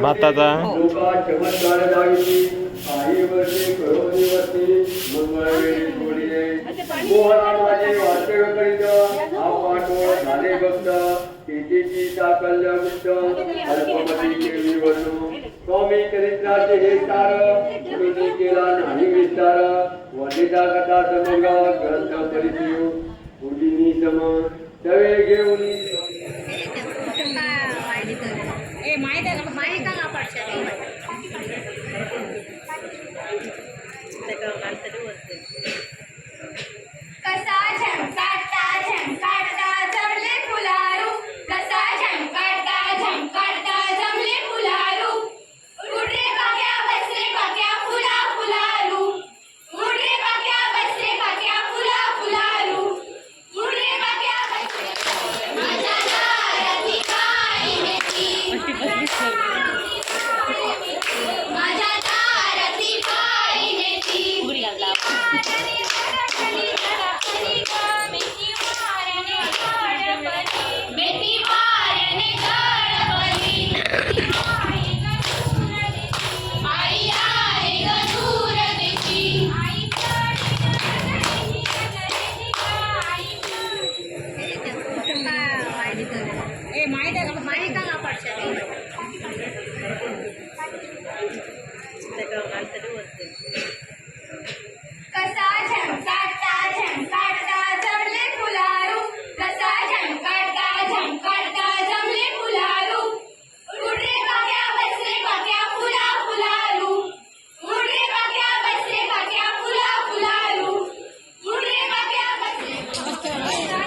भाताचा स्वामी चरित्राचे हे सार गुरुनी केला नाही विस्तार वडिता कथा समगा ग्रंथ परिचय गुरुनी सम तवे घेऊन कसा झंकाटता झंकाटता जमले फुलारू कसा झंकाटता झंकाटता जमले फुलारू उड रे बाक्या बस रे बाक्या फुला फुलारू उड रे बाक्या बस रे बाक्या फुला फुलारू उड रे बाक्या बस रे माझ्या दाराची काळी मेथी माझ्या दाराची काळी मेथी मेथी मारणे गडबडी आई आहे गजूर देशी कसा झंकाटता झंकाटता जमले फुलारू कसा झंकाटता झंकाटता जमले फुलारू उड रे बाक्या बस रे बाक्या फुला फुलारू उड रे बाक्या बस रे बाक्या फुला फुलारू उड रे बाक्या बस रे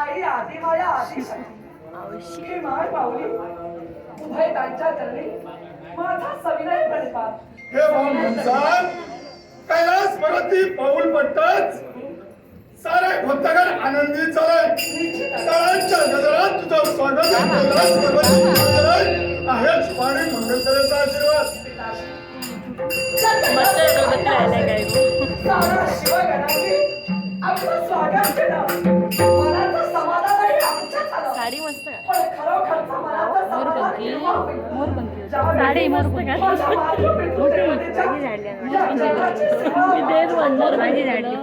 आई आधी माझ्या आधीसाठी हे माय पावली उभय त्यांच्या चरणी माझा सविनय प्रणिपात. हे भाऊसाहेब कैलास पर्वती पाऊल पडताच सारे भक्तगण आनंदी झाले. तळांच्या गजरात तुझं स्वागत आहे. कैलास पर्वती आहेच पाणी मंगलकरेचा आशीर्वाद. सारा शिवगणांनी आपलं स्वागत केलं. मनाचं समाधानही आमच्याच आलं. साडी मस्त का? पण खरोखरचं मनाचं समाधान केव्हा होईल? साडी मस्त का? माझ्या मातृपितृ देवतेच्या या जगाची सेवा माझी झाडली.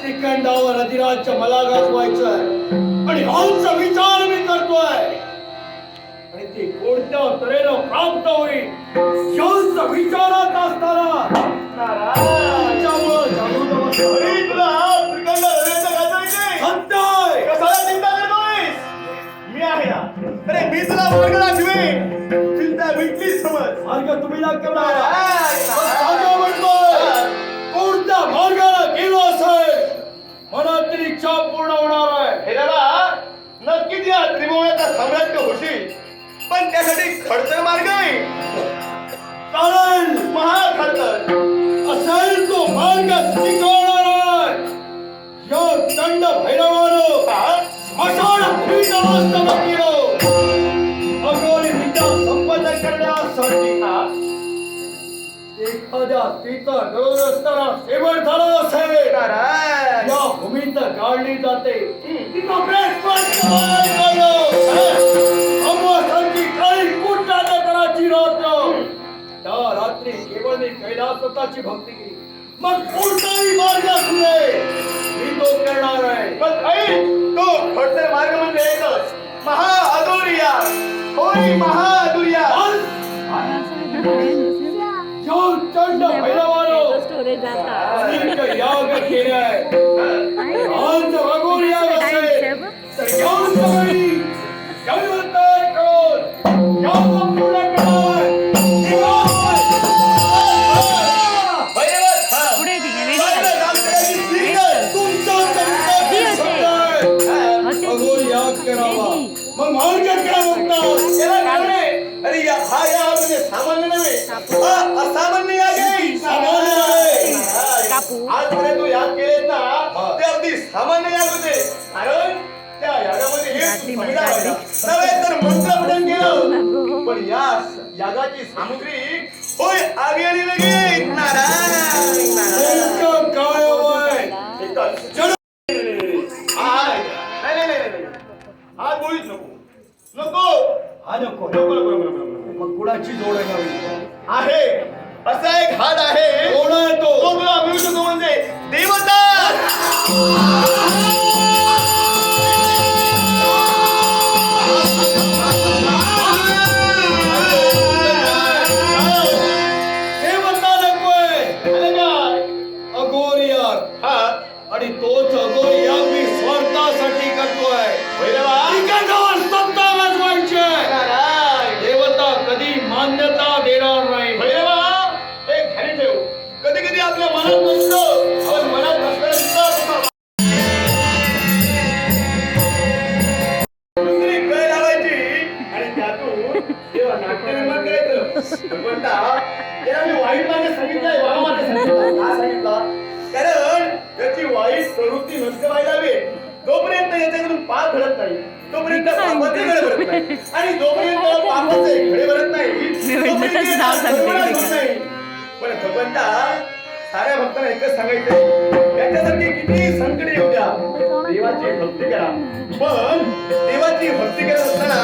श्रीखंडावर अधिराज्य मला गाजवायचंय आणि हाच विचार मी करतोय आणि ते कोणत्या तऱ्हेनं प्राप्त होईल याच विचारात असताना त्यामुळं जाणून तुला श्रीखंड कशाला चिंता करतोयस? मी आहे ना. अरे मी तुला मार्ग दाखवेन. चिंता भेटली समज. मार्ग तुम्ही दाखवणार. म्हणतोय कोणत्या मार्गाला गेलो असेल मनातली इच्छा पूर्ण होणार आहे. हे दादा नक्कीच या त्रिभुवनाचा सम्राट होशील पण त्यासाठी खडतर मार्ग आहे. चालेल महाखडतर असं टिकवणार आहे. या दंड भैरवानं स्मशान भूमीचा वास्तव केलं. अघोरी विद्या संपन्न करण्यासाठी एखाद्या स्त्रीचा गौरव असताना शेवट झाला असेल, या भूमीत गाळली जाते. तिथं ब्रेकफास्ट अमावास्यांची काळी कुटाने कराची रात्र. त्या रात्री केवळ मी कैलासताची भक्ती केली. मग कोणताही मार्ग असू दे, मी तो करणार आहे. पण आई, तो खडतर मार्ग म्हणजे एकच, महाअधोरिया. होय, महाअधोरिया. जो चंड भैरवानो स्टोरेज जाता अनेक याग केलाय. आज अघोर याग असेल तर याग सगळी जन्मंतर करून याग पूर्ण करणार. पुढे ठीक आहे वेगळं तुमचा चरित्रातील शब्द आहे. अघोर याग करावा, मग मार्ग काय म्हणतात? याला काय रे? अरे हा याग म्हणजे सामान्य नव्हे, हा असामान्य याग आहे. सामान्य आहे. कापू. आजपर्यंत तू याग केलेत ना, ते अगदी सामान्य याग होते. कारण त्या यागामध्ये एक संविधान होता. नव्हे तर मंत्रपठण केलं. पण या यागाची सामुग्री होय आगळी आणि वेगळी. नारायण, नारायण. नेमकं काय हवंय? एकच. नाही. हा गोळीच नको. हा नको. नको. मग कुणाची जोड आहे नवी? आहे असा एक हात आहे. कोण आहे तो तो? तुला मिळू शकतो म्हणजे देवता. देवता नकोय, आलं काय? अघोर याग. हा आणि तोच अघोर याग मी स्वार्थासाठी करतोय. भैरवा. एकेकावर सत्ता गाजवायची आहे. नारायण. देवता कधी मान्यता देणार नाही. भैरवा, एक ध्यानी ठेव. कधी कधी आपल्या मनात नसतं, पण मनात नसताना सुद्धा दुसरी कळ लावायची आणि त्यातून जेव्हा नाट्य निर्माण करायचं. पण त्याला मी वाईट मार्ग सांगितलाय, वागा मार्ग सांगितला. का सांगितला? कारण त्याची वाईट प्रवृत्ती नष्ट व्हायला हवी. जोपर्यंत याच्याकडून पाप घडत नाही, तोपर्यंत पापाचे घडे भरत नाही. आणि जोपर्यंत पापाचे घडे भरत नाही, तोपर्यंत याचा सर्वनाश होत नाही. पण भगवंता, साऱ्या भक्तांना एकच सांगायचंय, त्याच्यासारखी किती संकटे येऊ द्या, देवाची भक्ती करा. पण देवाची भक्ती करत असताना